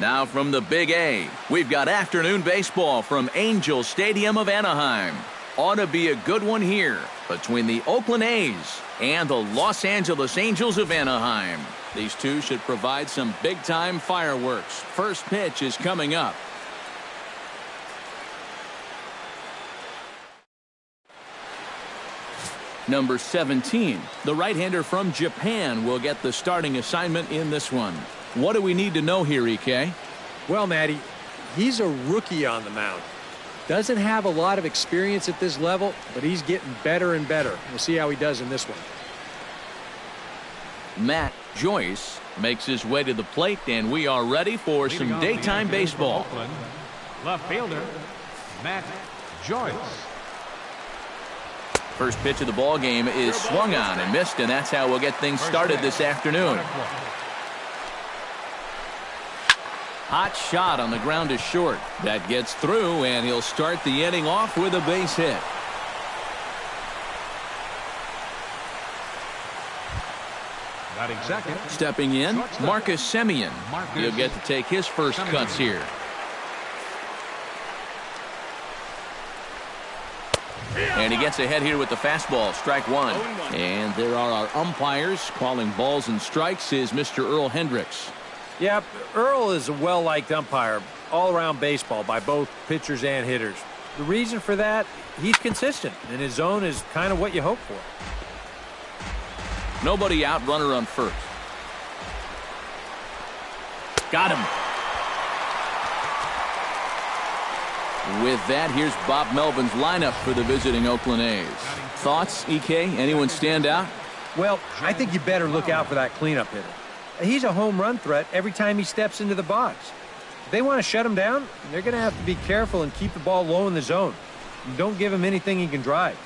Now from the Big A, we've got afternoon baseball from Angel Stadium of Anaheim. Ought to be a good one here between the Oakland A's and the Los Angeles Angels of Anaheim. These two should provide some big-time fireworks. First pitch is coming up. Number 17, the right-hander from Japan, will get the starting assignment in this one. What do we need to know here, EK? Well, Matty, he's a rookie on the mound. Doesn't have a lot of experience at this level, but he's getting better and better. We'll see how he does in this one. Matt Joyce makes his way to the plate, and we are ready for some daytime baseball. Oakland, left fielder, Matt Joyce. First pitch of the ball game is swung on and missed, and that's how we'll get things started this afternoon. Hot shot on the ground is short. That gets through, and he'll start the inning off with a base hit. Batting second. Stepping in, Marcus Semien. He'll get to take his first cuts here. And he gets ahead here with the fastball, strike one. And there are our umpires calling balls and strikes is Mr. Earl Hendricks. Yeah, Earl is a well-liked umpire all-around baseball by both pitchers and hitters. The reason for that, he's consistent, and his zone is kind of what you hope for. Nobody out, runner on first. Got him. With that, here's Bob Melvin's lineup for the visiting Oakland A's. Thoughts, EK? Anyone stand out? Well, I think you better look out for that cleanup hitter. He's a home run threat every time he steps into the box. If they want to shut him down, they're going to have to be careful and keep the ball low in the zone. Don't give him anything he can drive.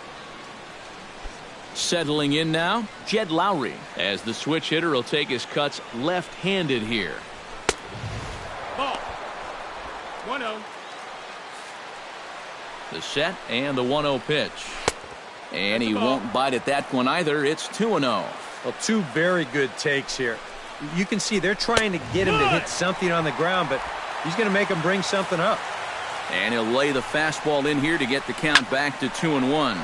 Settling in now, Jed Lowry, as the switch hitter will take his cuts left-handed here. Ball. 1-0. The set and the 1-0 pitch. And he won't bite at that one either. It's 2-0. Well, two very good takes here. You can see they're trying to get him to hit something on the ground, but he's going to make him bring something up. And he'll lay the fastball in here to get the count back to 2-1.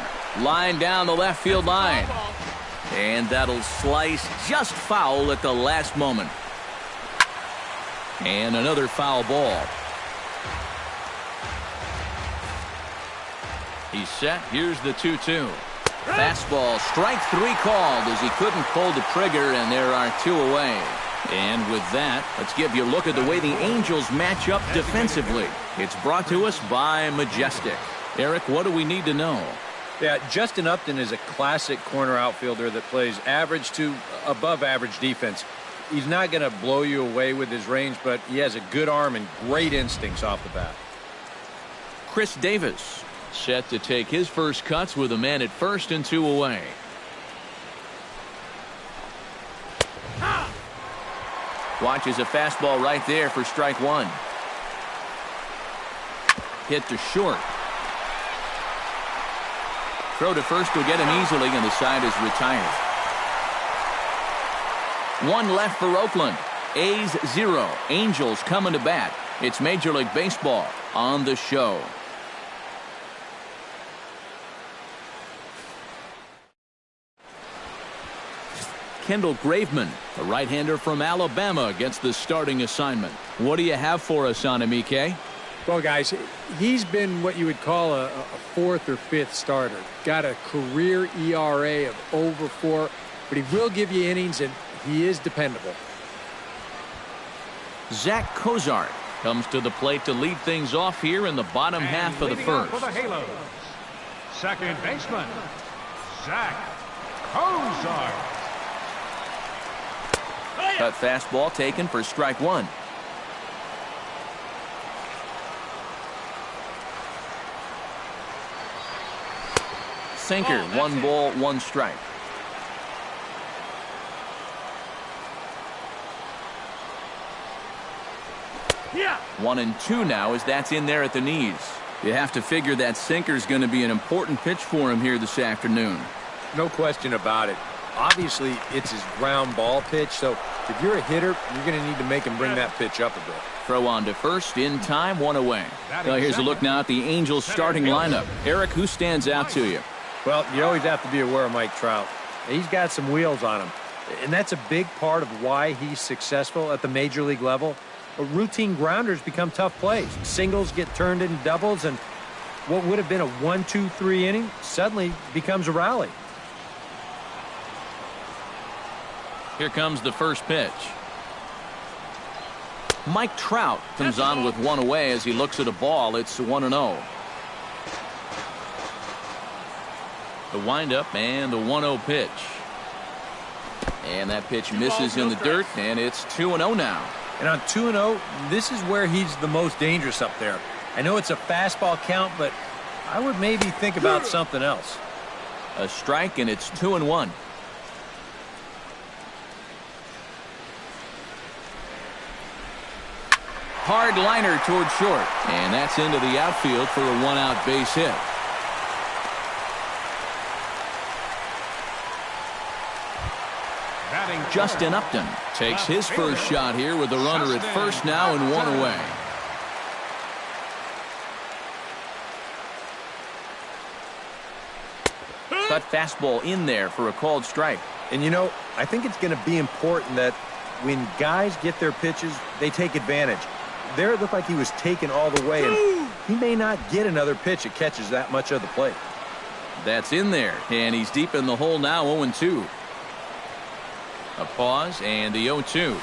Line down the left field line. And that'll slice just foul at the last moment. And another foul ball. He's set. Here's the 2-2. Fastball, strike three called as he couldn't pull the trigger, and there are two away. And with that, let's give you a look at the way the Angels match up defensively. It's brought to us by Majestic. Eric, what do we need to know? Yeah, Justin Upton is a classic corner outfielder that plays average to above average defense. He's not going to blow you away with his range, but he has a good arm and great instincts off the bat. Chris Davis set to take his first cuts with a man at first and two away. Watches a fastball right there for strike one. Hit to short. Throw to first will get him easily, and the side is retired. One left for Oakland. A's 0. Angels coming to bat. It's Major League Baseball on the show. Kendall Graveman, the right-hander from Alabama, gets the starting assignment. What do you have for us on him, EK? Well, guys, he's been what you would call a fourth or fifth starter. Got a career ERA of over 4, but he will give you innings, and he is dependable. Zach Cozart comes to the plate to lead things off here in the bottom half of the first. For the Halos, second baseman, Zach Cozart. Cut fastball taken for strike one. Sinker, 1 ball, 1 strike. Yeah. 1-2 now as that's in there at the knees. You have to figure that sinker's going to be an important pitch for him here this afternoon. No question about it. Obviously, it's his ground ball pitch, so if you're a hitter, you're going to need to make him bring that pitch up a bit. Throw on to first, in time, one away. Well, here's a look now at the Angels starting lineup. Eric, who stands out to you? Well, you always have to be aware of Mike Trout. He's got some wheels on him, and that's a big part of why he's successful at the major league level. Routine grounders become tough plays. Singles get turned into doubles, and what would have been a 1-2-3 inning suddenly becomes a rally. Here comes the first pitch. Mike Trout comes on with one away as he looks at a ball. It's 1-0. The windup and the 1-0 pitch. And that pitch misses in the dirt, and it's 2-0 now. And on 2-0, this is where he's the most dangerous up there. I know it's a fastball count, but I would maybe think about something else. A strike, and it's 2-1. Hard liner toward short, and that's into the outfield for a one-out base hit. Justin Upton takes his first shot here with the runner at first now and one away. Cut fastball in there for a called strike. And you know, I think it's going to be important that when guys get their pitches, they take advantage. There it looked like he was taken all the way, and he may not get another pitch that catches that much of the plate. That's in there, and he's deep in the hole now, 0-2. A pause, and the 0-2.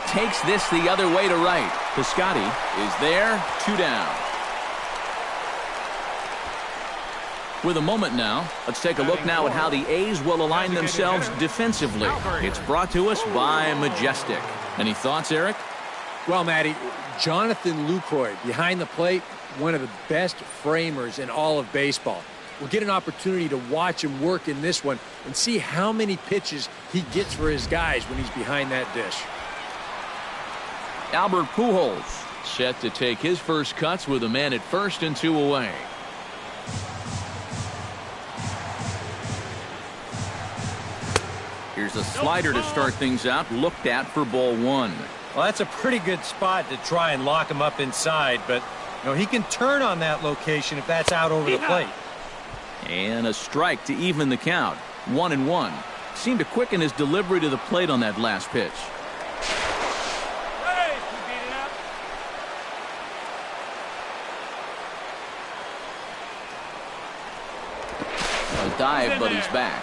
Takes this the other way to right. Piscotty is there, 2 down. With a moment now, let's take a look now at how the A's will align themselves defensively. It's brought to us by Majestic. Any thoughts, Eric? Well, Matty, Jonathan Lucroy behind the plate, one of the best framers in all of baseball. We'll get an opportunity to watch him work in this one and see how many pitches he gets for his guys when he's behind that dish. Albert Pujols set to take his first cuts with a man at first and 2 away. Here's a slider to start things out, looked at for ball 1. Well, that's a pretty good spot to try and lock him up inside, but you know, he can turn on that location if that's out over the plate. And a strike to even the count. 1-1. Seemed to quicken his delivery to the plate on that last pitch. A dive, but he's back.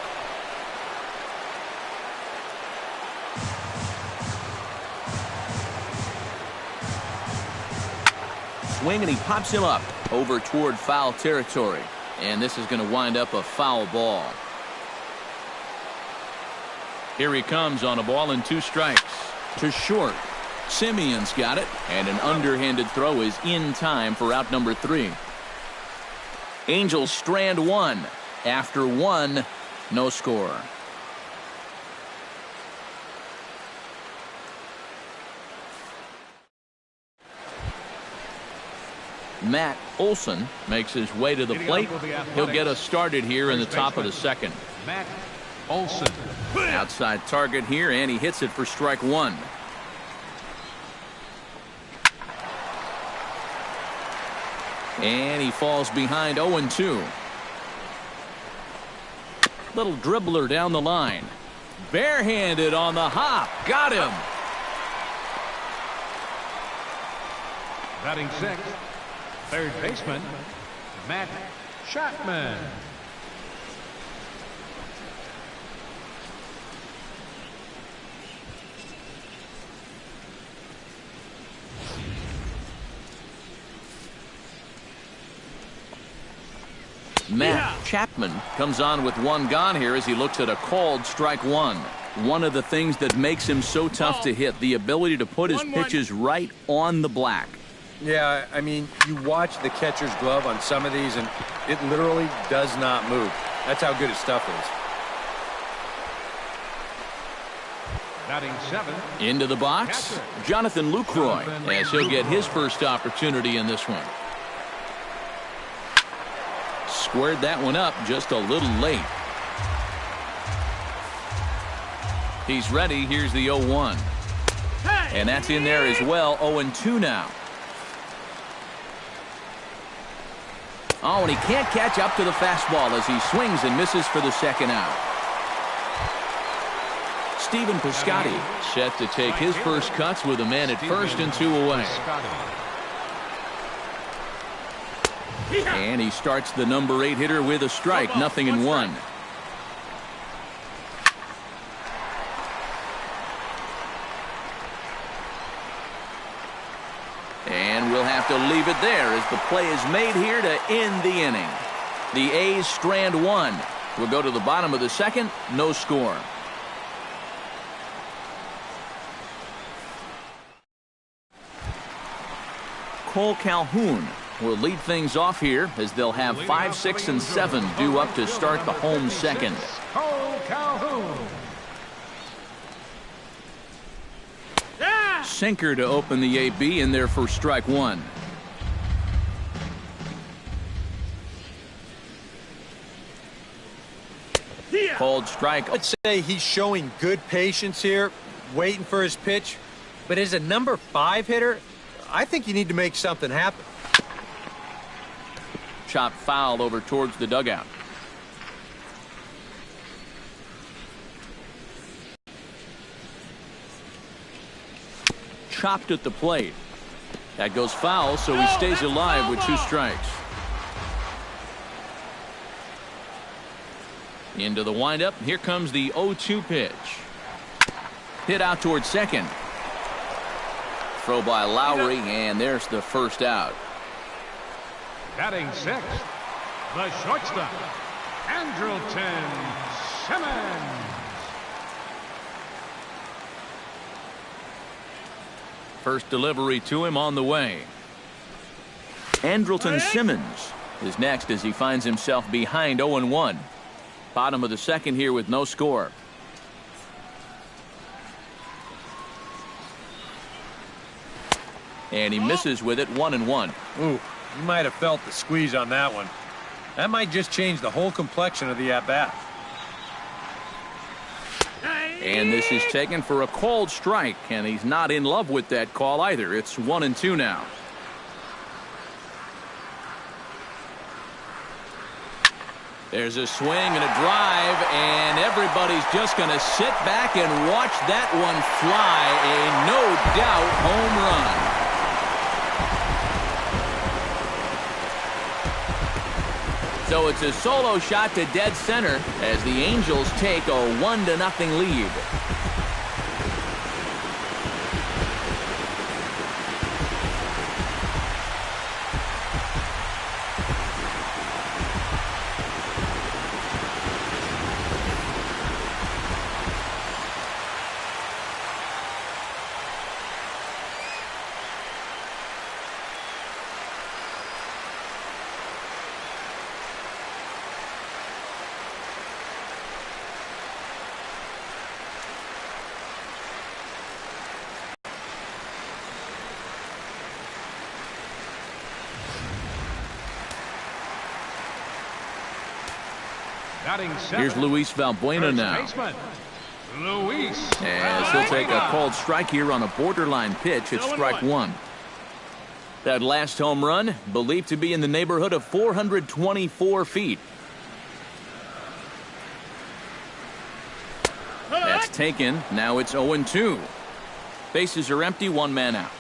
Swing, and he pops him up over toward foul territory. And this is going to wind up a foul ball. Here he comes on a ball and 2 strikes. To short. Simeon's got it, and an underhanded throw is in time for out number 3. Angels strand 1. After 1, no score. Matt Olson makes his way to the plate. He'll get us started here in the top of the second. Matt Olson. Outside target here, and he hits it for strike 1. And he falls behind 0-2. Little dribbler down the line. Barehanded on the hop. Got him. Batting 6th. Third baseman, Matt Chapman. Matt Chapman comes on with 1 gone here as he looks at a called strike 1. One of the things that makes him so tough to hit, the ability to put his pitches right on the black. Yeah, I mean, you watch the catcher's glove on some of these, and it literally does not move. That's how good his stuff is. Batting 7th. Into the box, Jonathan Lucroy, as he'll get his first opportunity in this one. Squared that one up just a little late. He's ready. Here's the 0-1. And that's in there as well. 0-2 now. Oh, and he can't catch up to the fastball as he swings and misses for the second out. Stephen Piscotty set to take his first cuts with a man at first and 2 away. And he starts the number 8 hitter with a strike, 0-1. And we'll have to leave it there as the play is made here to end the inning. The A's strand one. We'll go to the bottom of the second. No score. Cole Calhoun will lead things off here as they'll have 5, 6, and 7 due up to start the home second. Cole Calhoun. Sinker to open the AB in there for strike one. Called strike. I'd say he's showing good patience here, waiting for his pitch. But as a number 5 hitter, I think you need to make something happen. Chop foul over towards the dugout. Chopped at the plate. That goes foul, so he stays alive with 2 strikes. Into the windup. Here comes the 0-2 pitch. Hit out towards second. Throw by Lowry, and there's the first out. Batting 6th, the shortstop, Andrelton Simmons. First delivery to him on the way. Andrelton Simmons is next as he finds himself behind 0-1. Bottom of the second here with no score. And he misses with it, 1-1. Ooh, you might have felt the squeeze on that one. That might just change the whole complexion of the at-bat. And this is taken for a called strike, and he's not in love with that call either. It's 1-2 now. There's a swing and a drive, and everybody's just going to sit back and watch that one fly. A no-doubt home run. So it's a solo shot to dead center as the Angels take a 1-0 lead. Here's Luis Valbuena now. As he'll take a called strike here on a borderline pitch. It's strike one. That last home run believed to be in the neighborhood of 424 feet. That's taken. Now it's 0-2. Bases are empty, 1 man out.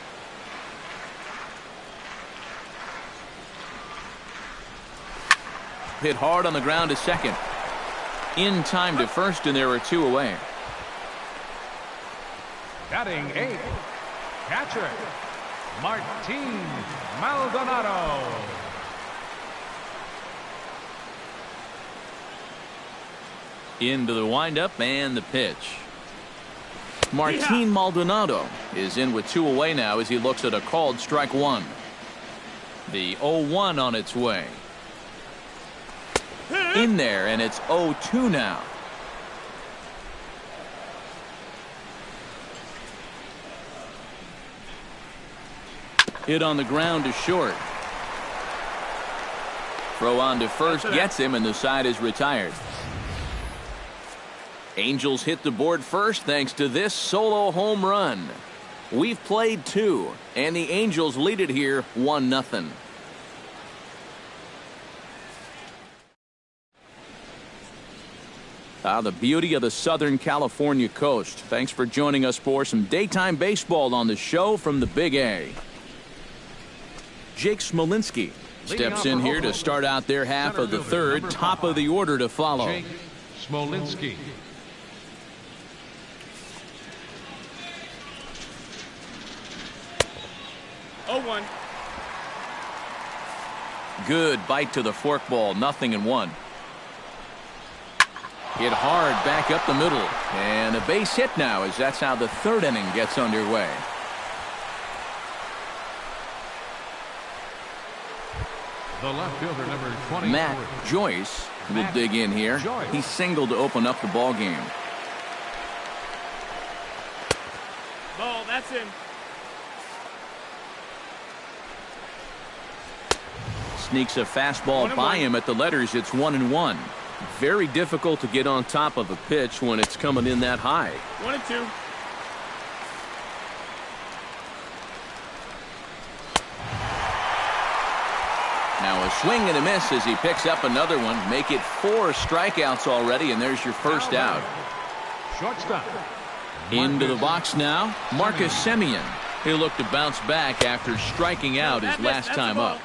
Hit hard on the ground to second. In time to first, and there are 2 away. Batting 8th, catcher, Martin Maldonado. Into the windup and the pitch. Martin Maldonado is in with 2 away now as he looks at a called strike one. The 0-1 on its way. In there, and it's 0-2 now. Hit on the ground to short. Throw on to first gets him, and the side is retired. Angels hit the board first thanks to this solo home run. We've played 2, and the Angels lead it here 1-0. The beauty of the Southern California coast. Thanks for joining us for some daytime baseball on the show from the Big A. Jake Smolinski steps in here to start out their half of the third. Top of the order to follow. Jake Smolinski. Good bite to the forkball. 0-1. Hit hard back up the middle. And a base hit now, as that's how the third inning gets underway. The left fielder, number 20. Matt Joyce will dig in here. He singled to open up the ball game. Ball, that's him. Sneaks a fastball by him at the letters. It's 1-1. Very difficult to get on top of a pitch when it's coming in that high. 1-2. Now a swing and a miss as he picks up another one. Make it 4 strikeouts already, and there's your first out. Shortstop. Into the box now, Marcus Semien. He'll look to bounce back after striking out his last time up.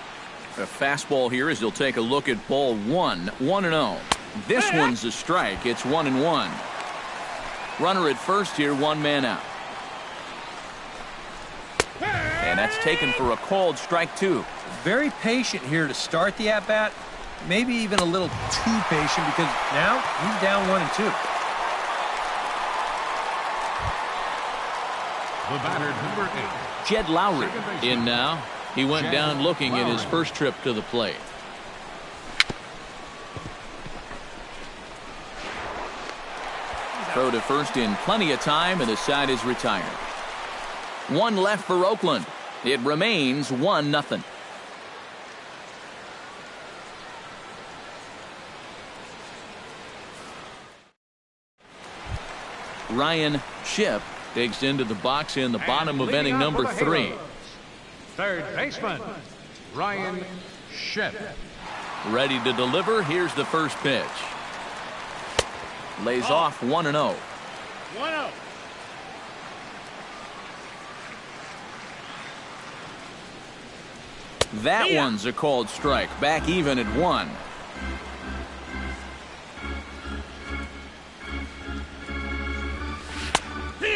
A fastball here as he'll take a look at ball 1. 1-0. This one's a strike. It's 1-1. Runner at first here, 1 man out. And that's taken for a called strike 2. Very patient here to start the at-bat. Maybe even a little too patient because now he's down 1-2. The batter, number 8. Jed Lowry in now. He went down looking at his first trip to the plate. Throw to first in plenty of time, and the side is retired. 1 left for Oakland. It remains 1-0. Ryan Shipp digs into the box in the bottom of inning number 3. Third baseman, Ryan Shipp. Ready to deliver. Here's the first pitch. Lays off 1-0. 1-0. That one's a called strike. Back even at 1.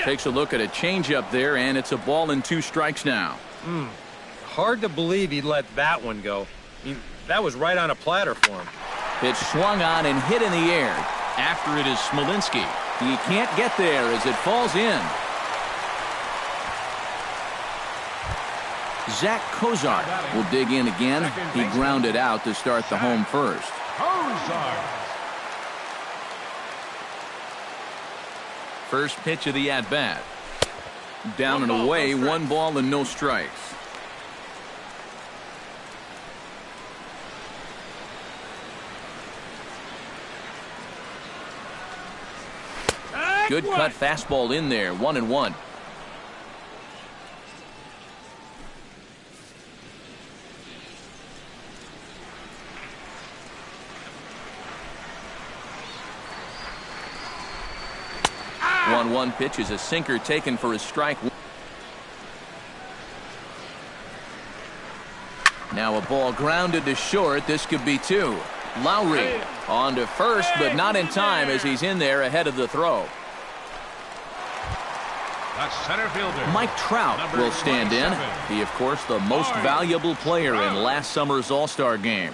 Takes a look at a changeup there, and it's a ball and 2 strikes now. Hard to believe he'd let that one go. That was right on a platter for him. Pitch swung on and hit in the air. After it is Smolinski. He can't get there as it falls in. Zach Kozar will dig in again. He grounded out to start the home first. Kozar. First pitch of the at-bat. Down and away, 1 ball and no strikes. Good cut fastball in there, 1-1. One pitch is a sinker taken for a strike. Now a ball grounded to short. This could be 2. Lowry on to first, but not in time as he's in there ahead of the throw. The center fielder, Mike Trout will stand in. He, of course, the most valuable player in last summer's All-Star game.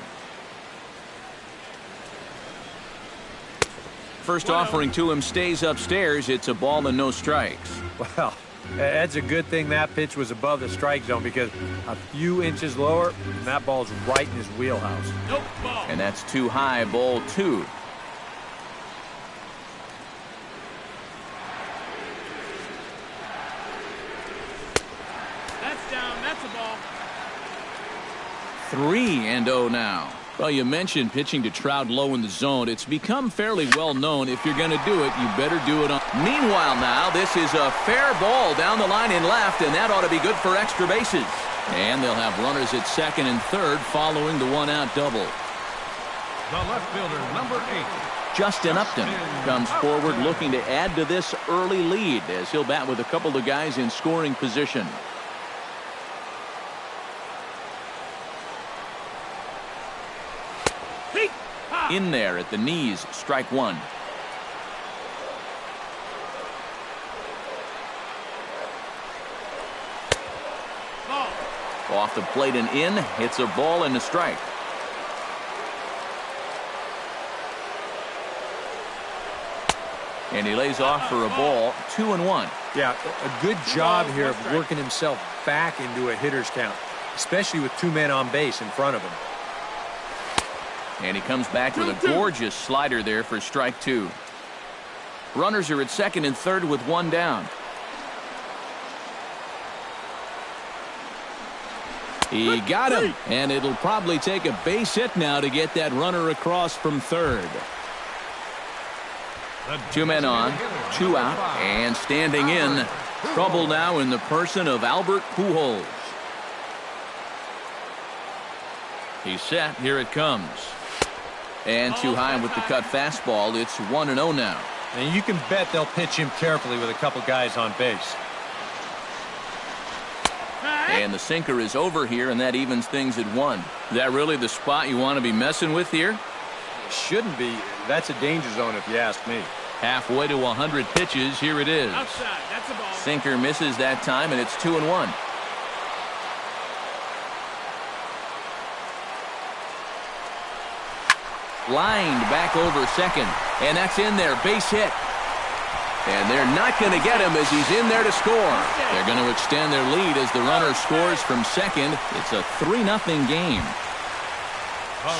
First offering to him stays upstairs. It's a ball and no strikes. Well, that's a good thing that pitch was above the strike zone because a few inches lower, and that ball's right in his wheelhouse. Nope, ball. And that's too high, ball 2. That's down. That's a ball. 3-0 now. Well, you mentioned pitching to Trout low in the zone. It's become fairly well known if you're going to do it, you better do it on. Meanwhile now, this is a fair ball down the line in left, and that ought to be good for extra bases. And they'll have runners at second and third following the one-out double. The left fielder, number 8. Justin Upton comes forward looking to add to this early lead as he'll bat with a couple of guys in scoring position. In there at the knees, strike one. Off the plate and in, hits a ball and a strike. And he lays off for a ball, 2-1. Yeah, a good job here of working himself back into a hitter's count, especially with two men on base in front of him. And he comes back with a gorgeous slider there for strike two. Runners are at second and third with one down. He got him, and it'll probably take a base hit now to get that runner across from third. Two men on, two out, and standing in. Trouble now in the person of Albert Pujols. He's set. Here it comes. And too high with the cut fastball. It's 1-0 now. And you can bet they'll pitch him carefully with a couple guys on base. And the sinker is over here, and that evens things at 1. Is that really the spot you want to be messing with here? Shouldn't be. That's a danger zone if you ask me. Halfway to 100 pitches. Here it is. Outside. That's a ball. Sinker misses that time, and it's 2-1. Lined back over second, and that's in there, base hit. And they're not going to get him as he's in there to score. They're going to extend their lead as the runner scores from second. It's a 3-0 game.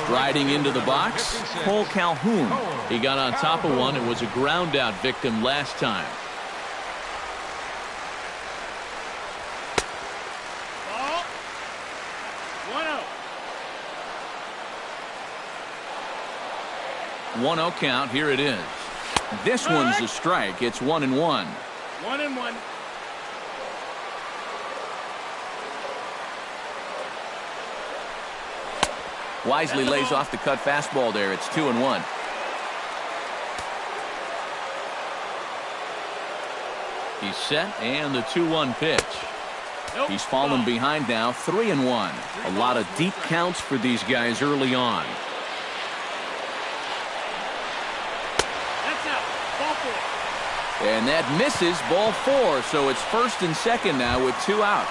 Striding into the box, Cole Calhoun. He got on top of one and was a ground out victim last time. Ball. 1-0. 1-0 count. Here it is. This one's a strike. It's 1-1. 1-1. Wisely lays off the cut fastball there. It's 2-1. He's set, and the 2-1 pitch. He's fallen behind now, 3-1. A lot of deep counts for these guys early on. And that misses, ball 4, so it's first and second now with 2 out.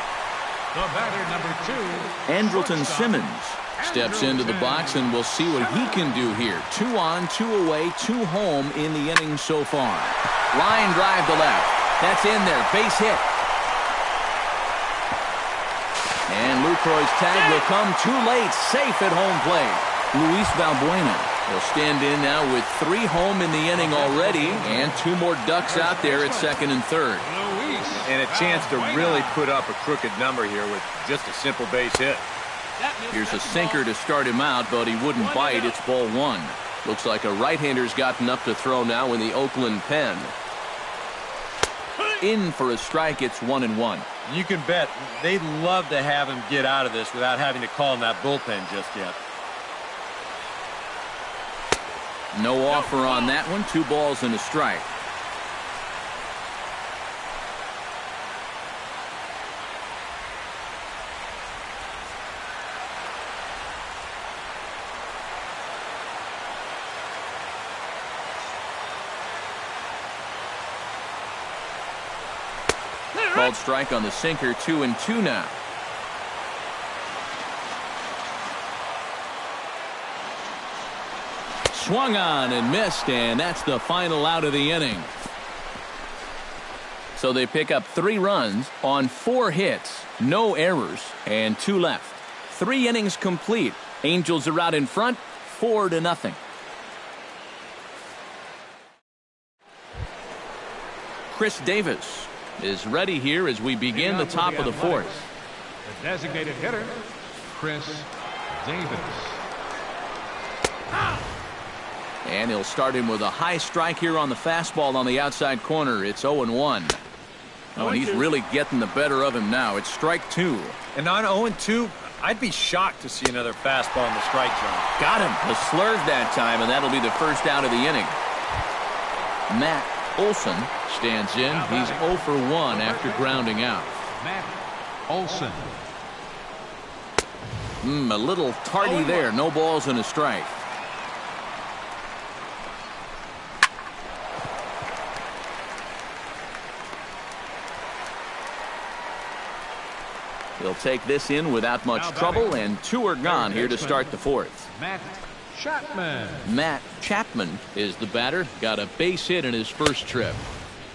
The batter, number 2. Andrelton Simmons steps into the box, and we'll see what he can do here. 2 on, 2 away, 2 home in the inning so far. Line drive to left. That's in there, base hit. And Lucroy's tag will come too late, safe at home plate. Luis Valbuena will stand in now with 3 home in the inning already, and 2 more ducks out there at second and third. And a chance to really put up a crooked number here with just a simple base hit. Here's a sinker to start him out, but he wouldn't bite. It's ball 1. Looks like a right-hander's gotten up to throw now in the Oakland pen. In for a strike. It's 1-1. You can bet they'd love to have him get out of this without having to call in that bullpen just yet. No offer on that one. 2 balls and a strike. Called strike on the sinker. 2-2 now. Swung on and missed, and that's the final out of the inning. So they pick up 3 runs on 4 hits, no errors, and 2 left. 3 innings complete. Angels are out in front, 4-0. Chris Davis is ready here as we begin the top of the 4th. The designated hitter, Chris Davis. And he'll start him with a high strike here on the fastball on the outside corner. It's 0-1. Oh, and he's really getting the better of him now. It's strike 2. And on 0-2, I'd be shocked to see another fastball in the strike zone. Got him. A slurve that time, and that'll be the first out of the inning. Matt Olson stands in. He's 0 for 1 after grounding out. Matt Olson. A little tardy there. No balls and a strike. He'll take this in without much trouble, and 2 are gone here to start the 4th. Matt Chapman. Matt Chapman is the batter. Got a base hit in his first trip.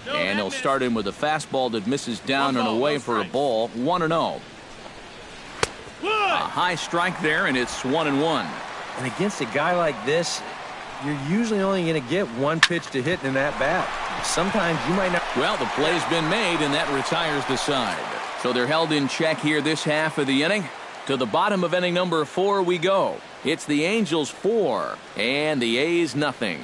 And he'll start him with a fastball that misses down and away for a ball. 1-0. A high strike there, and it's 1-1. And against a guy like this, you're usually only going to get one pitch to hit in that bat. Sometimes you might not. Well, the play's been made, and that retires the side. So they're held in check here this half of the inning. To the bottom of inning number 4 we go. It's the Angels 4 and the A's nothing.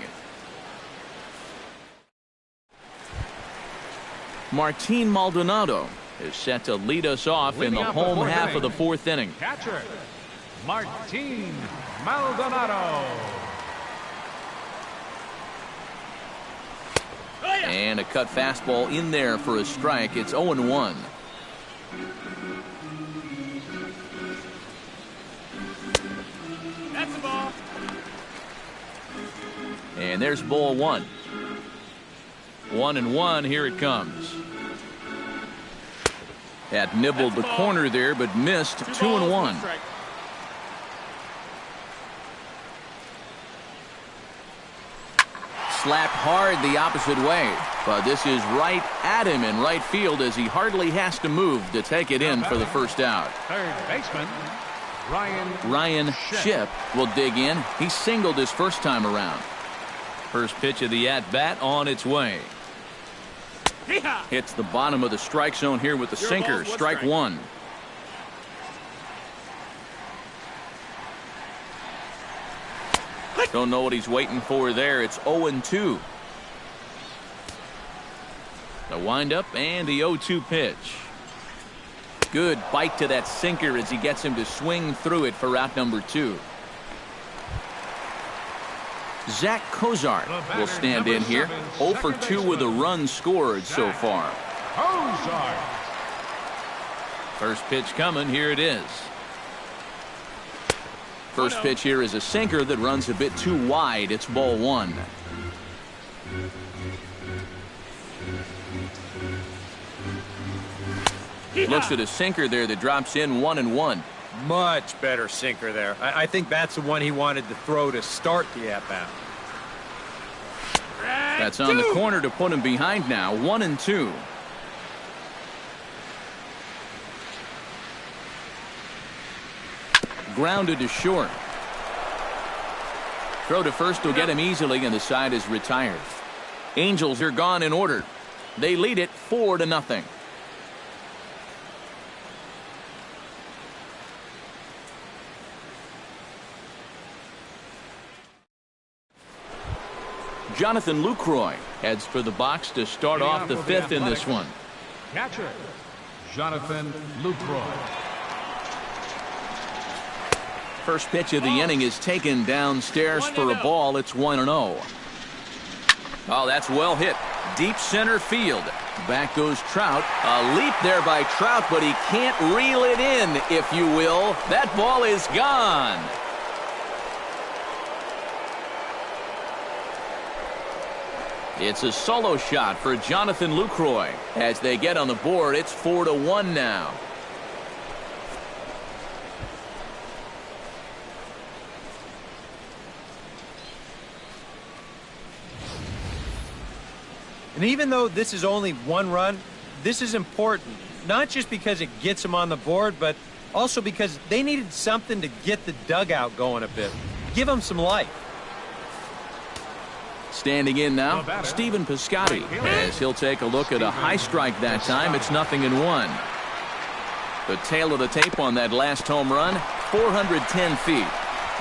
Martin Maldonado is set to lead us off in the home half of the 4th inning. Catcher Martin Maldonado. And a cut fastball in there for a strike. It's 0-1. That's the ball. And there's ball 1. 1-1. Here it comes. That nibbled the corner there, but missed. 2-1. Slapped hard the opposite way, but this is right at him in right field as he hardly has to move to take it in for the first out. Third baseman Ryan Shipp will dig in. He singled his first time around. First pitch of the at-bat on its way. Hits the bottom of the strike zone here with the sinker. Strike 1. Don't know what he's waiting for there. It's 0-2. The windup and the 0-2 pitch. Good bite to that sinker as he gets him to swing through it for out number 2. Zach Cozart will stand in here. 0 for 2 with a run scored so far. Cozart. First pitch coming. Here it is. First pitch here is a sinker that runs a bit too wide. It's ball 1. Looks at a sinker there that drops in 1-1. Much better sinker there. I think that's the one he wanted to throw to start the at-bat. That's on the corner to put him behind now. 1-2. Grounded to short. Throw to first will get him easily, and the side is retired. Angels are gone in order. They lead it 4-0. Jonathan Lucroy heads for the box to start off the 5th in this one. Catcher Jonathan Lucroy. First pitch of the inning is taken downstairs for a ball. It's 1-0. Oh, that's well hit. Deep center field. Back goes Trout. A leap there by Trout, but he can't reel it in, if you will. That ball is gone. It's a solo shot for Jonathan Lucroy. As they get on the board, it's 4-1 now. And even though this is only 1 run, this is important. Not just because it gets them on the board, but also because they needed something to get the dugout going a bit. Give them some life. Standing in now, Stephen Piscotty, as he'll take a look at a high strike that time. It's 0-1. The tail of the tape on that last home run, 410 feet.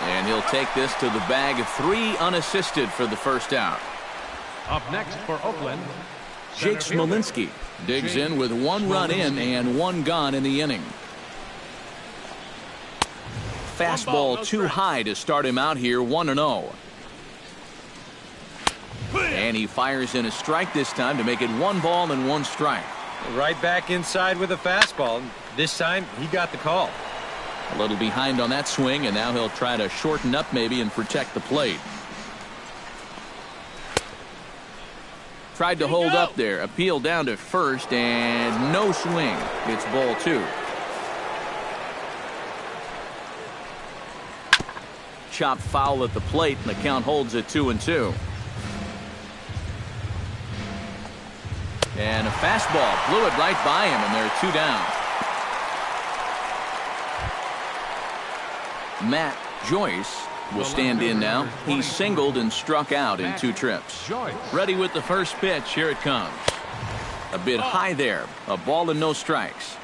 And he'll take this to the bag of 3 unassisted for the first out. Up next for Oakland, Jake Smolinski digs in with 1 run in and 1 gone in the inning. Fastball too high to start him out here, 1-0. And he fires in a strike this time to make it 1 ball and 1 strike. Right back inside with a fastball. This time he got the call. A little behind on that swing, and now he'll try to shorten up maybe and protect the plate. Tried to hold up there. Appeal down to first, and no swing. It's ball 2. Chopped foul at the plate, and the count holds at 2-2. And a fastball blew it right by him, and they're 2 down. Matt Joyce will stand in now. He singled and struck out in 2 trips. Ready with the first pitch. Here it comes. A bit high there. A ball and no strikes.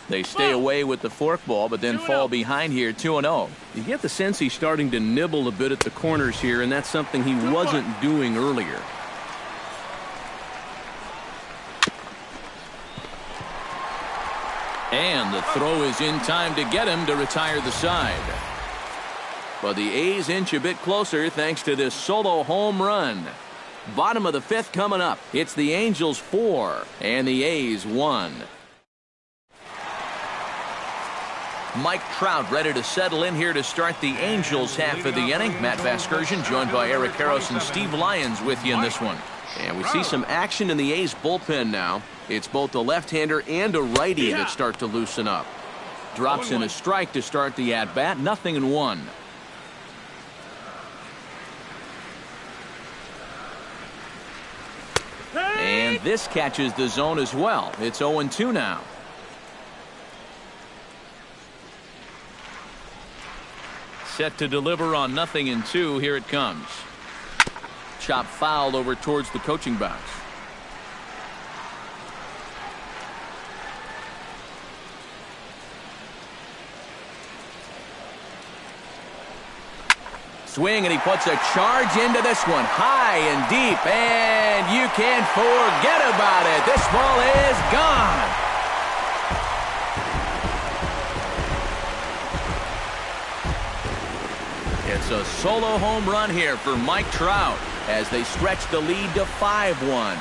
They stay away with the forkball, but then fall behind here 2-0. You get the sense he's starting to nibble a bit at the corners here, and that's something he wasn't doing earlier. And the throw is in time to get him to retire the side. But the A's inch a bit closer thanks to this solo home run. Bottom of the 5th coming up. It's the Angels 4 and the A's 1. Mike Trout ready to settle in here to start the Angels half of the inning. Matt Vasgersian joined by Eric Karros and Steve Lyons with you in this one. And we see some action in the A's bullpen now. It's both a left-hander and a righty that start to loosen up. Drops in a strike to start the at-bat. 0-1. And this catches the zone as well. It's 0-2 now. Set to deliver on 0-2. Here it comes. Chop foul over towards the coaching box. Swing, and he puts a charge into this one. High and deep, and you can't forget about it. This ball is gone. It's a solo home run here for Mike Trout as they stretch the lead to 5-1.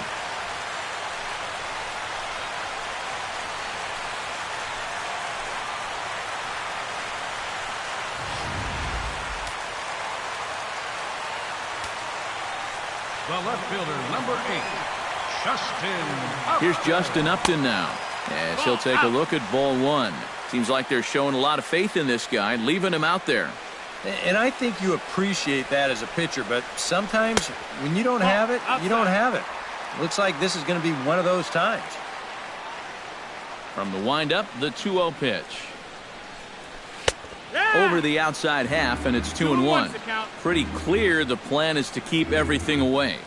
the left fielder, number 8, Justin Upton. Here's Justin Upton now, as he'll take a look at ball 1. Seems like they're showing a lot of faith in this guy, leaving him out there. And I think you appreciate that as a pitcher, but sometimes when you don't have it, you don't have it. Looks like this is going to be one of those times. From the windup, the 2-0 pitch. Over the outside half, and it's 2-1. Pretty clear the plan is to keep everything away.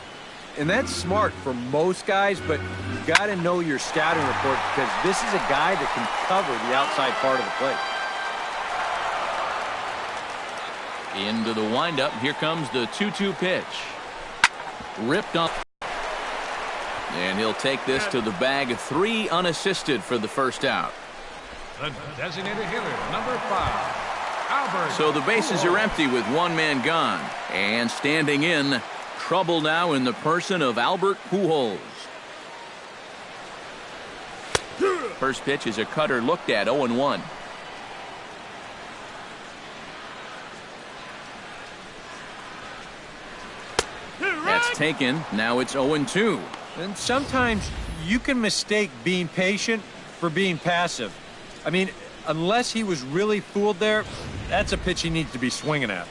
And that's smart for most guys, but you got to know your scouting report because this is a guy that can cover the outside part of the plate. Into the windup, here comes the 2-2 pitch. Ripped up. And he'll take this to the bag of 3 unassisted for the first out. The designated hitter, number 5, Albert. So the bases are empty with 1 man gone. And standing in, trouble now in the person of Albert Pujols. First pitch is a cutter looked at, 0-1. That's taken. Now it's 0-2. And sometimes you can mistake being patient for being passive. I mean, unless he was really fooled there, that's a pitch he needs to be swinging at.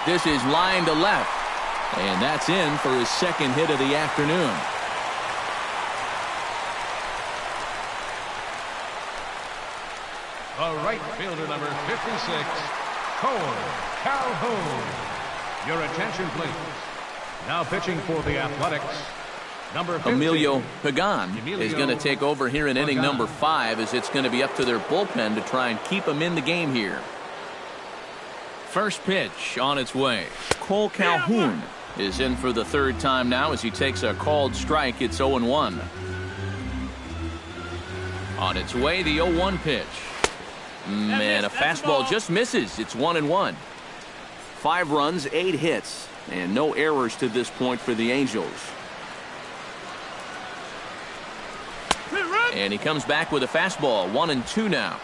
This is line to left. And that's in for his second hit of the afternoon. The right fielder, number 56, Cole Calhoun. Your attention, please. Now pitching for the Athletics, Number 15. Emilio Pagan is going to take over here in inning number 5, as it's going to be up to their bullpen to try and keep them in the game here. First pitch on its way. Cole Calhoun is in for the third time now as he takes a called strike. It's 0-1. On its way, the 0-1 pitch. And a fastball just misses. It's 1-1. 5 runs, 8 hits, and no errors to this point for the Angels. And he comes back with a fastball. 1-2 now.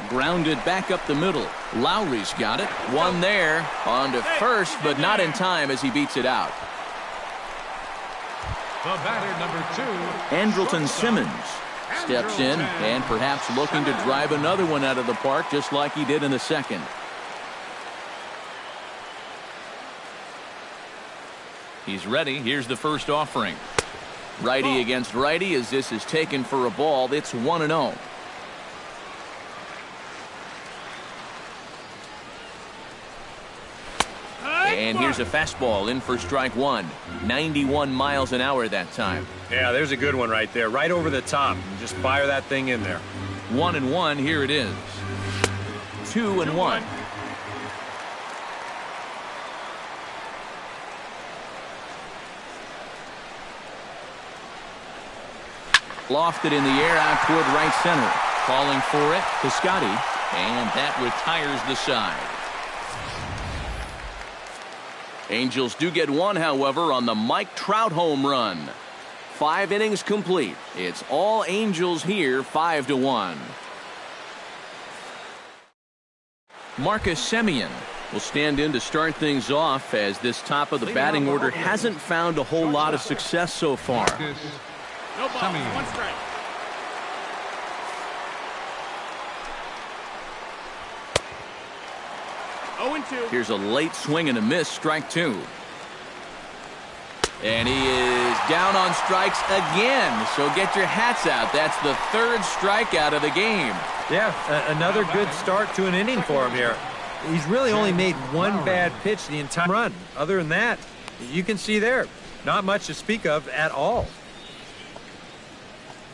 Grounded back up the middle. Lowry's got it. One there. On to first, but not in time as he beats it out. The batter, number 2. Andrelton Simmons steps in and perhaps looking to drive another one out of the park, just like he did in the second. He's ready. Here's the first offering. Righty against righty as this is taken for a ball. It's 1-0. And here's a fastball in for strike 1. 91 miles an hour that time. Yeah, there's a good one right there. Right over the top. Just fire that thing in there. 1-1. Here it is. 2-1. Lofted in the air out toward right center. Calling for it, Piscotty. And that retires the side. Angels do get one, however, on the Mike Trout home run. 5 innings complete. It's all Angels here, 5-1. Marcus Semien will stand in to start things off, as this top of the batting order hasn't found a whole lot of success so far. No ball. 1 strike. Here's a late swing and a miss, strike 2. And he is down on strikes again. So get your hats out. That's the 3rd strikeout of the game. Yeah, another good start to an inning for him here. He's really only made 1 bad pitch the entire run. Other than that, you can see there, not much to speak of at all.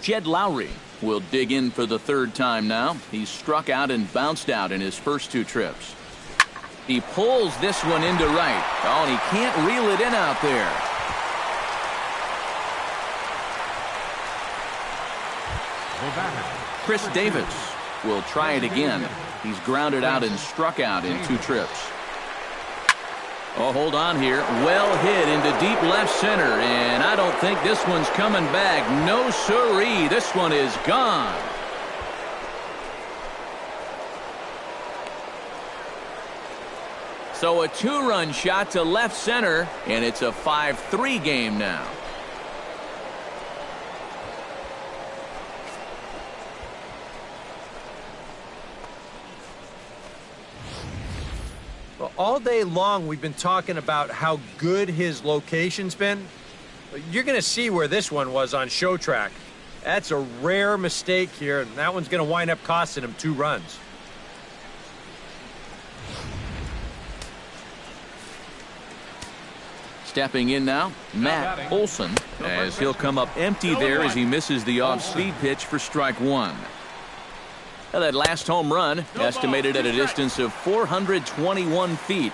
Jed Lowry will dig in for the 3rd time now. He's struck out and bounced out in his first 2 trips. He pulls this one into right. Oh, and he can't reel it in out there. Chris Davis will try it again. He's grounded out and struck out in 2 trips. Oh, hold on here. Well hit into deep left center, and I don't think this one's coming back. No siree. This one is gone. So a 2-run shot to left center, and it's a 5-3 game now. Well, all day long we've been talking about how good his location's been. You're going to see where this one was on show track. That's a rare mistake here, and that one's going to wind up costing him 2 runs. Stepping in now, Matt Olson, as he'll come up empty there as he misses the off-speed pitch for strike 1. Now that last home run, estimated at a distance of 421 feet.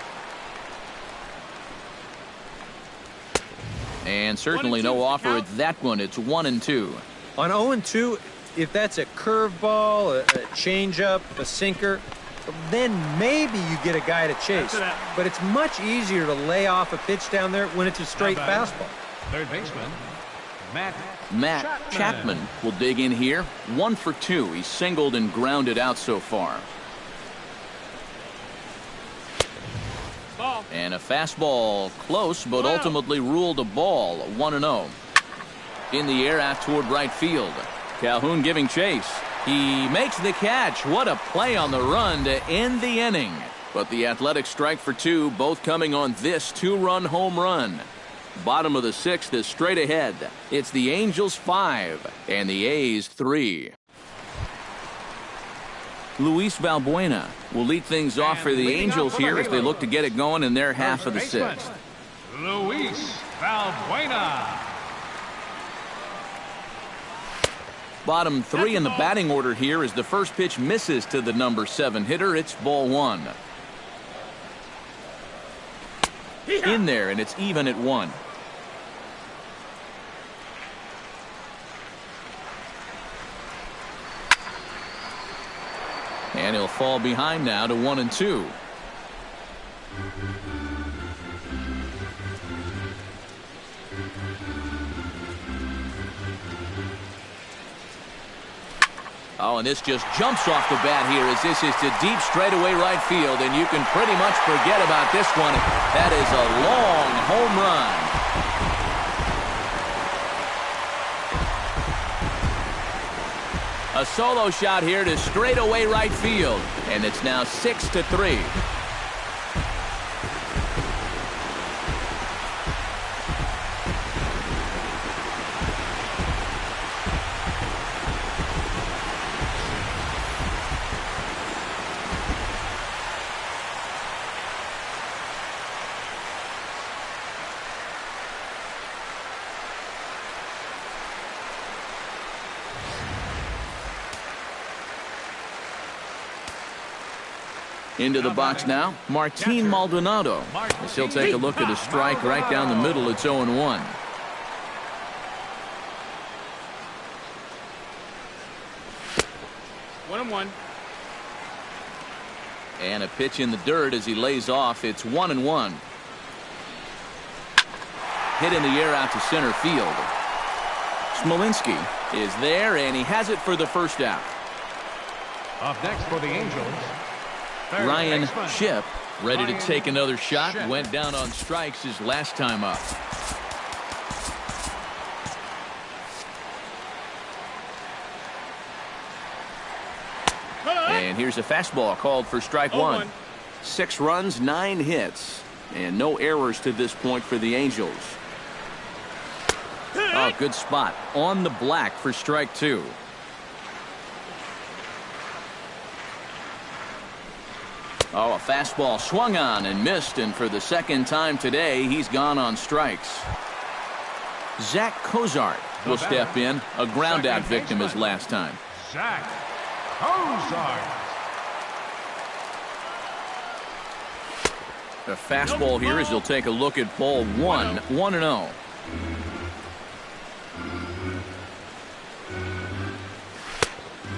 And certainly no offer at that one. It's 1-2. On 0-2, if that's a curveball, a changeup, a sinker, then maybe you get a guy to chase. But it's much easier to lay off a pitch down there when it's a straight fastball. Third baseman, Matt Chapman will dig in here. 1 for 2. He's singled and grounded out so far. Ball. And a fastball close, but ultimately ruled a ball. 1-0. In the air out toward right field. Calhoun giving chase. He makes the catch. What a play on the run to end the inning. But the Athletics strike for 2, both coming on this 2-run home run. Bottom of the 6th is straight ahead. It's the Angels 5 and the A's 3. Luis Valbuena will lead things off for the Angels here as they look to get it going in their half of the sixth. Luis Valbuena. Bottom three in the batting order here as the first pitch misses to the number 7 hitter. It's ball 1. In there, and it's even at 1. And he'll fall behind now to 1-2. Oh, and this just jumps off the bat here as this is to deep straightaway right field, and you can pretty much forget about this one. That is a long home run. A solo shot here to straightaway right field, and it's now 6-3. Into the box now, Martin Maldonado. As he'll take a look at a strike right down the middle. It's 0-1. And a pitch in the dirt as he lays off. It's 1-1. Hit in the air out to center field. Smolinski is there, and he has it for the first out. Up next for the Angels, Ryan Shipp ready to take another shot. Went down on strikes his last time up. And here's a fastball called for strike 1. 6 runs, 9 hits, and no errors to this point for the Angels. Oh, good spot on the black for strike 2. Oh, a fastball swung on and missed, and for the second time today, he's gone on strikes. Zach Cozart will step in, a ground-out victim his last time. Zach Cozart. The fastball here as he'll take a look at ball 1, 1-0.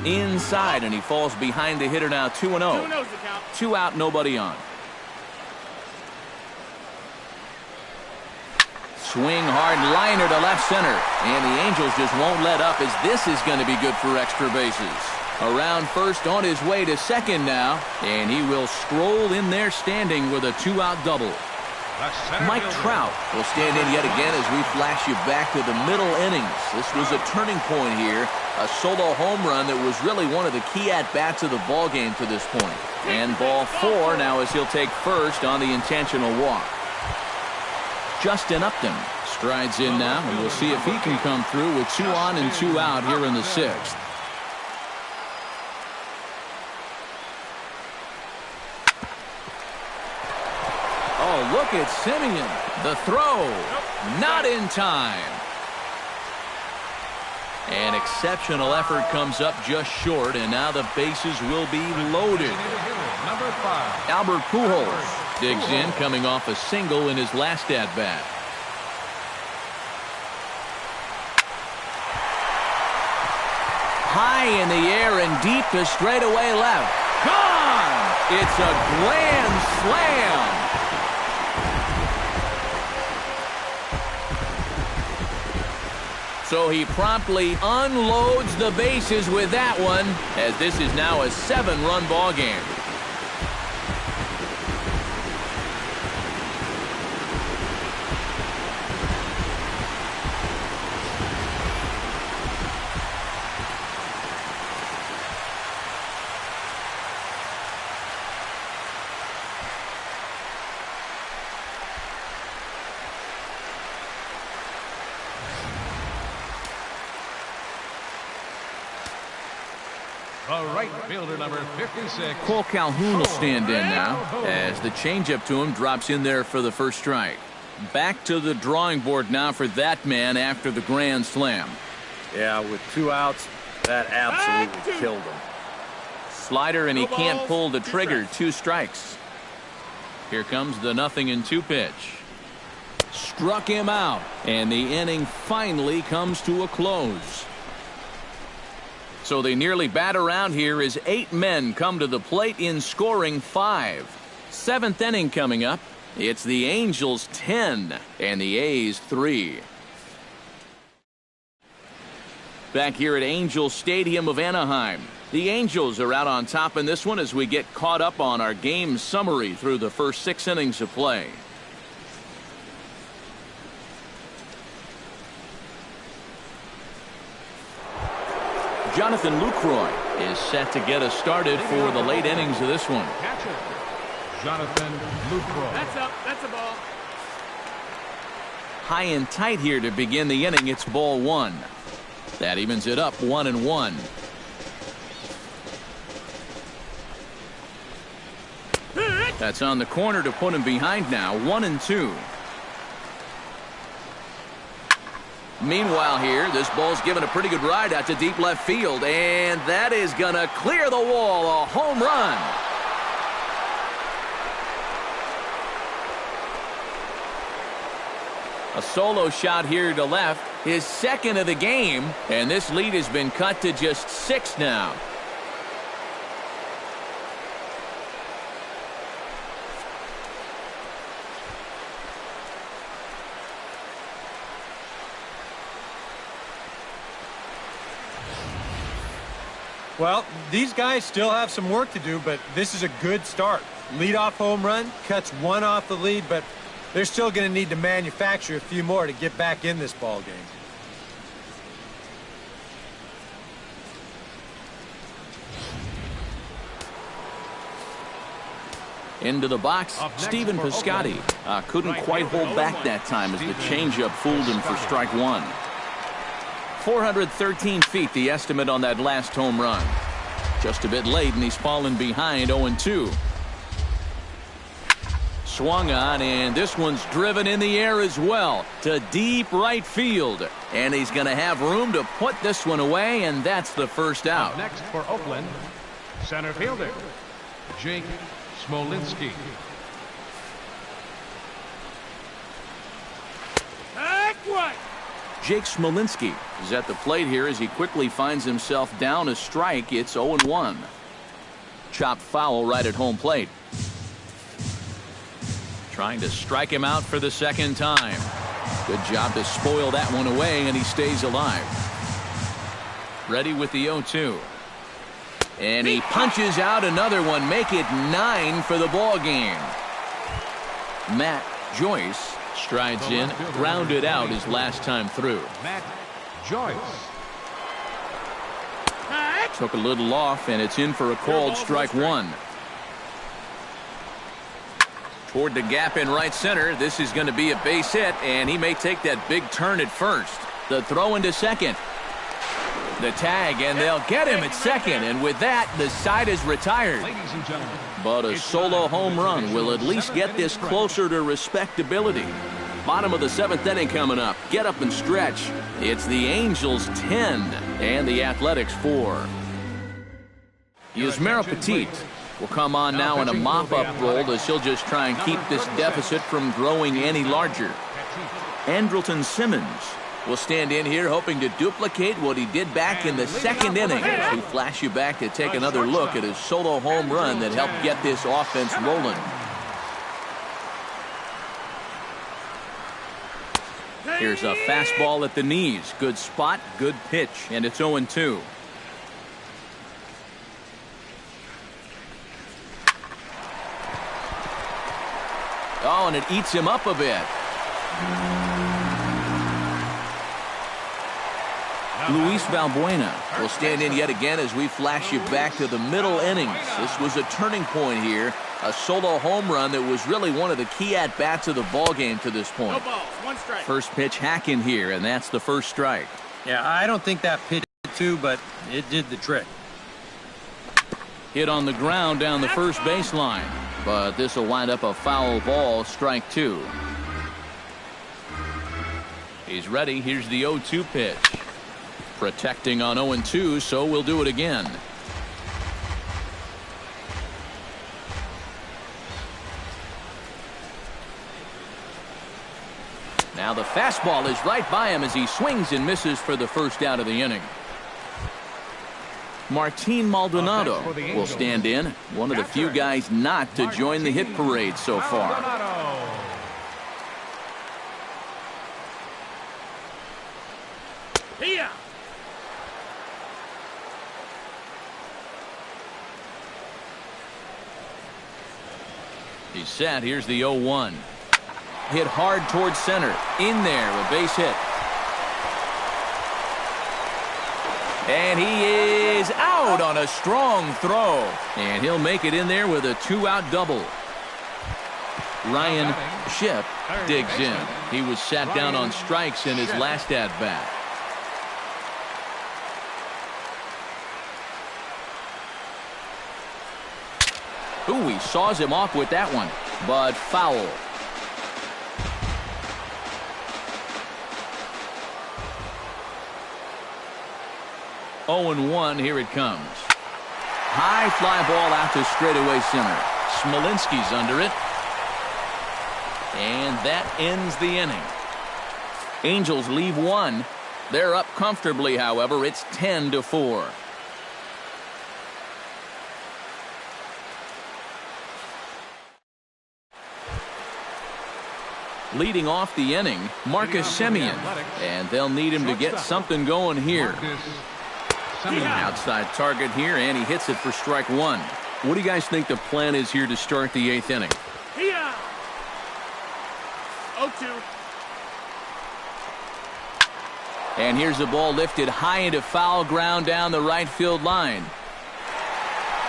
Inside, and he falls behind the hitter now. 2-0. 2 out, nobody on. Swing hard liner to left center, and the Angels just won't let up as this is going to be good for extra bases. Around first, on his way to second now, and he will stroll in there standing with a 2-out double. Mike Trout will stand in yet again as we flash you back to the middle innings. This was a turning point here, a solo home run that was really one of the key at-bats of the ball game to this point. And ball 4 now as he'll take first on the intentional walk. Justin Upton strides in now, and we'll see if he can come through with 2 on and 2 out here in the 6th. Oh, look at Simeon. The throw, not in time. An exceptional effort comes up just short, and now the bases will be loaded. Number 5. Albert Pujols digs in, coming off a single in his last at-bat. High in the air and deep to straightaway left. Gone! It's a grand slam. So he promptly unloads the bases with that one, as this is now a 7-run ball game. The right fielder, number 56. Cole Calhoun will stand in now as the changeup to him drops in there for the first strike. Back to the drawing board now for that man after the grand slam. Yeah, with 2 outs, that absolutely killed him. Slider, and he can't pull the trigger. 2 strikes. Here comes the 0-2 pitch. Struck him out, and the inning finally comes to a close. So they nearly bat around here as 8 men come to the plate in scoring 5. 7th inning coming up. It's the Angels 10 and the A's 3. Back here at Angel Stadium of Anaheim, the Angels are out on top in this one as we get caught up on our game summary through the first 6 innings of play. Jonathan Lucroy is set to get us started for the late innings of this one. Catcher, Jonathan Lucroy. That's up. That's a ball. High and tight here to begin the inning. It's ball 1. That evens it up 1-1. That's on the corner to put him behind now. 1-2. Meanwhile here, this ball's given a pretty good ride out to deep left field, and that is going to clear the wall. A home run. A solo shot here to left, his 2nd of the game, and this lead has been cut to just 6 now. Well, these guys still have some work to do, but this is a good start. Leadoff home run, cuts 1 off the lead, but they're still going to need to manufacture a few more to get back in this ball game. Into the box, Stephen Piscotty couldn't quite hold back that time as the changeup fooled him for strike 1. 413 feet, the estimate on that last home run. Just a bit late, and he's fallen behind 0-2. Swung on, and this one's driven in the air as well to deep right field. And he's going to have room to put this one away, and that's the first out. Up next for Oakland, center fielder, Jake Smolinski. Jake Smolinski is at the plate here as he quickly finds himself down a strike. It's 0-1. Chopped foul right at home plate. Trying to strike him out for the 2nd time. Good job to spoil that one away, and he stays alive. Ready with the 0-2. And he punches out another one. Make it 9 for the ball game. Matt Joyce strides in, grounded out his last time through. Matt Joyce. Took a little off, and it's in for a called strike 1. Toward the gap in right center. This is going to be a base hit, and he may take that big turn at first. The throw into second. The tag, and they'll get him at second, and with that, the side is retired. Ladies and gentlemen, But a solo home run will at least get this closer to respectability. Bottom of the 7th inning coming up. Get up and stretch. It's the Angels 10 and the Athletics 4. Yusmeiro Petit will come on now in a mop-up role as he'll just try and keep this deficit from growing any larger. Andrelton Simmons will stand in here hoping to duplicate what he did back in the 2nd inning. We flash you back to take another look at his solo home run that helped get this offense rolling. Here's a fastball at the knees. Good spot, good pitch, and it's 0-2. Oh, and it eats him up a bit. Luis Valbuena will stand in yet again as we flash you back to the middle innings. This was a turning point here. A solo home run that was really one of the key at-bats of the ballgame to this point. No balls, 1 strike. First pitch hack in here, and that's the first strike. Yeah, I don't think that pitch did too, but it did the trick. Hit on the ground down the first baseline. But this will wind up a foul ball, strike two. He's ready. Here's the 0-2 pitch. Protecting on 0-2, so we'll do it again. Now the fastball is right by him as he swings and misses for the first out of the inning. Martin Maldonado will stand in, one of the few guys not to join the hit parade so far. He's set. Here's the 0-1. Hit hard towards center. In there, a base hit. And he is out on a strong throw. And he'll make it in there with a 2-out double. Ryan Shipp digs in. He was sat down on strikes in his last at-bat. Ooh, he saws him off with that one, but foul. Oh, 0-1, here it comes. High fly ball out to straightaway center. Smolinski's under it. And that ends the inning. Angels leave one. They're up comfortably, however. It's 10-4. Leading off the inning, Marcus Semien. And they'll need him to get something going here. Outside target here, and he hits it for strike one. What do you guys think the plan is here to start the 8th inning? 0-2. And here's the ball lifted high into foul ground down the right field line.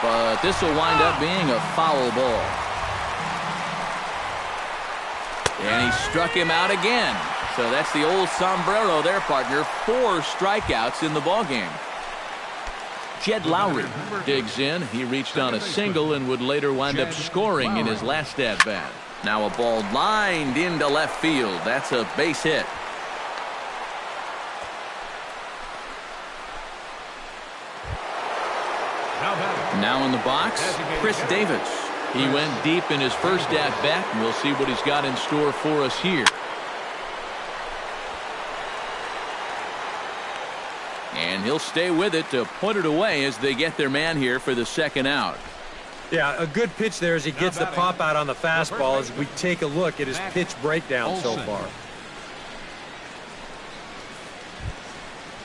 But this will wind up being a foul ball. And he struck him out again. So that's the old sombrero there, partner. 4 strikeouts in the ballgame. Jed Lowry digs in. He reached on a single and would later wind up scoring in his last at-bat. Now a ball lined into left field. That's a base hit. Now in the box, Chris Davis. He went deep in his first at-bat, and we'll see what he's got in store for us here. And he'll stay with it to put it away as they get their man here for the second out. Yeah, a good pitch there as he gets the pop out on the fastball as we take a look at his pitch breakdown so far.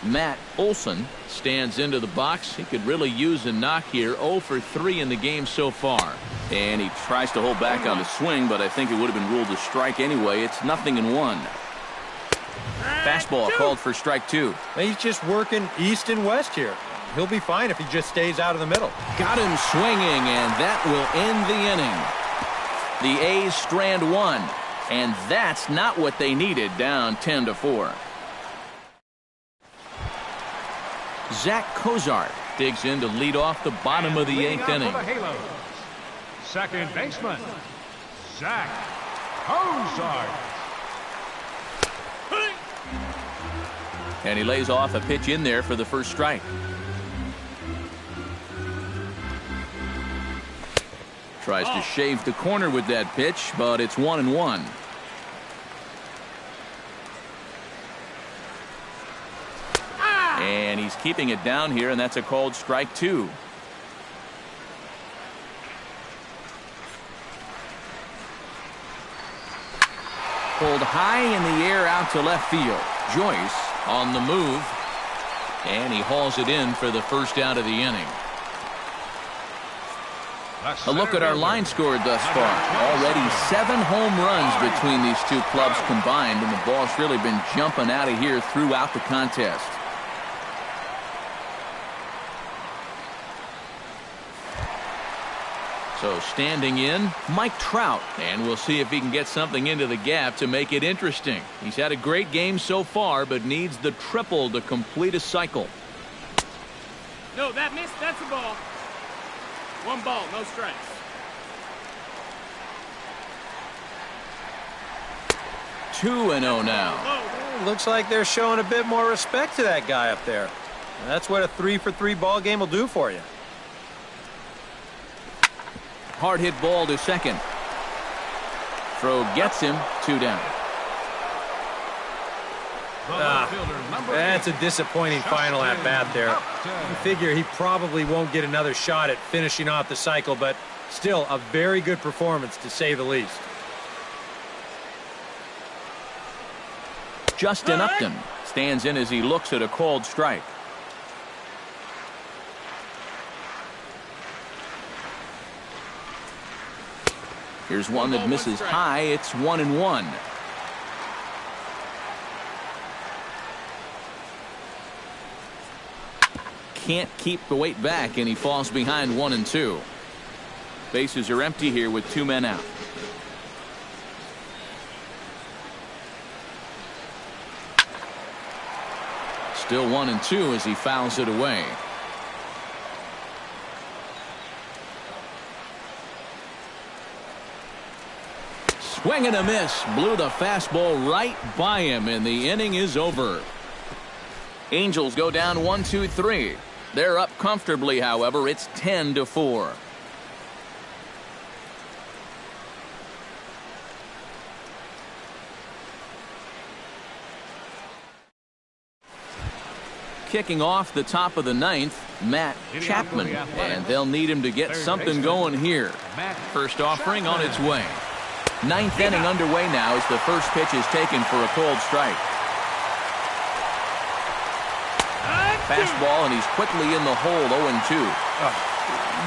Matt Olson stands into the box. He could really use a knock here. 0 for 3 in the game so far. And he tries to hold back on the swing, but I think it would have been ruled a strike anyway. It's 0-1. Fastball called for strike 2. He's just working east and west here. He'll be fine if he just stays out of the middle. Got him swinging, and that will end the inning. The A's strand 1, and that's not what they needed, down 10-4. Zach Cozart digs in to lead off the bottom of the 8th inning. Second baseman, Zach Cozart. And he lays off a pitch in there for the first strike. Tries to shave the corner with that pitch, but it's 1-1. And he's keeping it down here, and that's a called strike 2. Pulled high in the air out to left field. Joyce on the move, and he hauls it in for the first out of the inning. A look at our line score thus far. Already 7 home runs between these two clubs combined, and the ball's really been jumping out of here throughout the contest. So standing in, Mike Trout, and we'll see if he can get something into the gap to make it interesting. He's had a great game so far, but needs the triple to complete a cycle. No, that missed. That's a ball. 1 ball, no strikes. Two and 0 now. Looks like they're showing a bit more respect to that guy up there. That's what a 3-for-3 ball game will do for you. Hard hit ball to second. Throw gets him. 2 down. That's a disappointing final at bat there. You figure he probably won't get another shot at finishing off the cycle, but still a very good performance to say the least. Justin Upton stands in as he looks at a called strike. Here's one that misses high. It's 1-1. Can't keep the weight back, and he falls behind 1-2. Bases are empty here with 2 men out. Still 1-2 as he fouls it away. Swing and a miss. Blew the fastball right by him, and the inning is over. Angels go down 1-2-3. They're up comfortably, however. It's 10-4. Kicking off the top of the 9th, Matt Chapman, and they'll need him to get something going here. First offering on its way. 9th inning underway now as the first pitch is taken for a cold strike. Fastball, and he's quickly in the hole. 0-2.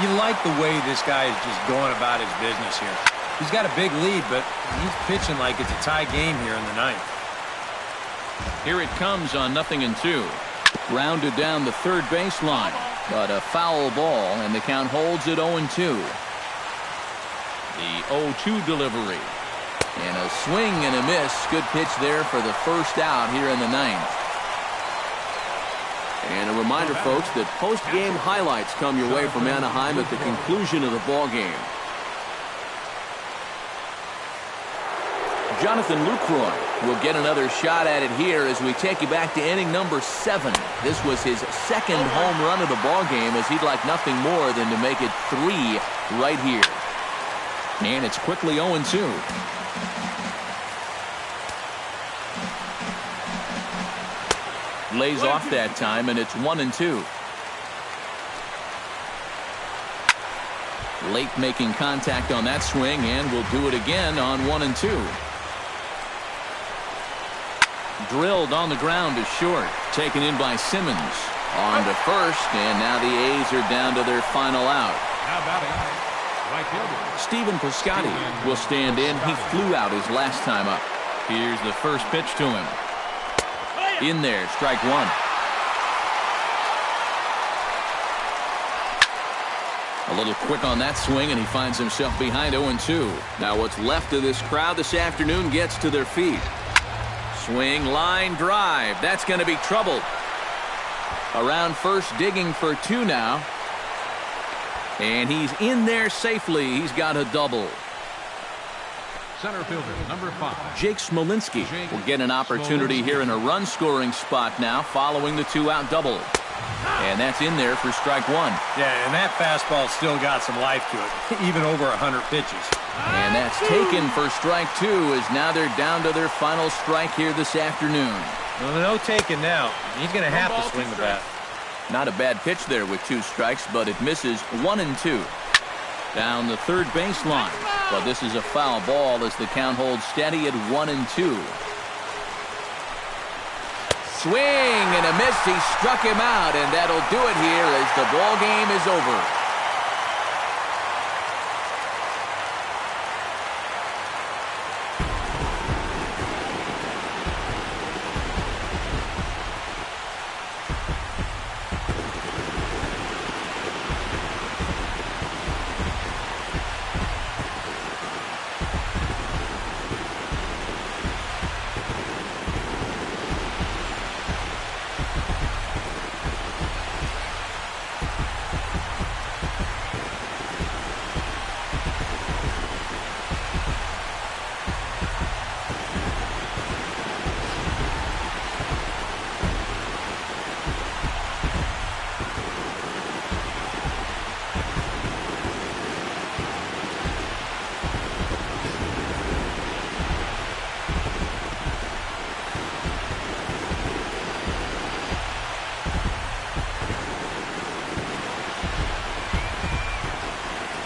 You like the way this guy is just going about his business here. He's got a big lead, but he's pitching like it's a tie game here in the 9th. Here it comes on 0-2. Grounded down the third baseline, but a foul ball, and the count holds at 0-2. The 0-2 delivery, and a swing and a miss. Good pitch there for the first out here in the 9th. And a reminder, folks, that post-game highlights come your way from Anaheim at the conclusion of the ball game. Jonathan Lucroy will get another shot at it here as we take you back to inning number 7. This was his second home run of the ball game, as he'd like nothing more than to make it 3 right here. And it's quickly 0-2. Lays off that time, and it's 1-2. Late making contact on that swing, and will do it again on 1-2. Drilled on the ground to short. Taken in by Simmons. On to first, and now the A's are down to their final out. Now batting, right fielder Stephen Piscotty will stand in. He flew out his last time up. Here's the first pitch to him. In there, strike 1. A little quick on that swing, and he finds himself behind 0-2. Now what's left of this crowd this afternoon gets to their feet. Swing, line, drive. That's going to be trouble. Around first, digging for 2 now. And he's in there safely. He's got a double. Center fielder, number 5. Jake Smolinski will get an opportunity here in a run-scoring spot now following the 2-out double. And that's in there for strike 1. Yeah, and that fastball still got some life to it, even over 100 pitches. And that's taken for strike 2, as now they're down to their final strike here this afternoon. Well, no taking now. He's going to have to swing the bat. Not a bad pitch there with 2 strikes, but it misses 1-2. Down the third baseline. But this is a foul ball as the count holds steady at 1-2. Swing and a miss. He struck him out, and that'll do it here as the ball game is over.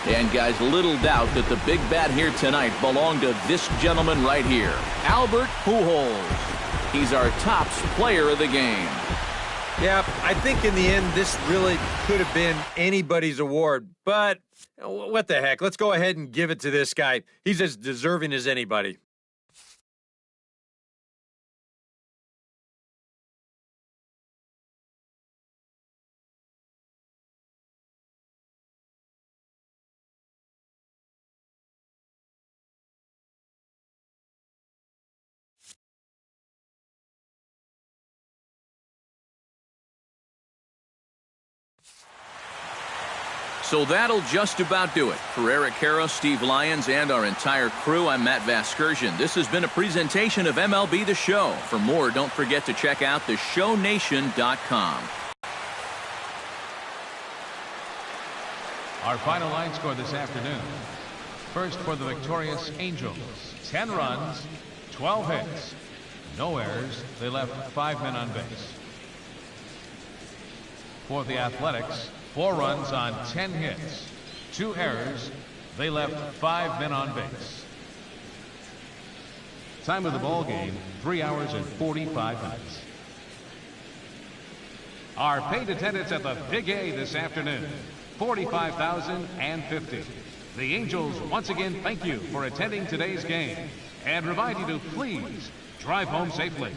And guys, little doubt that the big bat here tonight belonged to this gentleman right here, Albert Pujols. He's our tops player of the game. Yeah, I think in the end, this really could have been anybody's award. But what the heck? Let's go ahead and give it to this guy. He's as deserving as anybody. So that'll just about do it. For Eric Harrow, Steve Lyons, and our entire crew, I'm Matt Vasgersian. This has been a presentation of MLB The Show. For more, don't forget to check out theshownation.com. Our final line score this afternoon. First for the victorious Angels, 10 runs, 12 hits, no errors. They left 5 men on base. For the Athletics, 4 runs on 10 hits, 2 errors. They left 5 men on base. Time of the ball game, 3 hours and 45 minutes. Our paid attendance at the Big A this afternoon, 45,050. The Angels once again thank you for attending today's game and remind you to please drive home safely.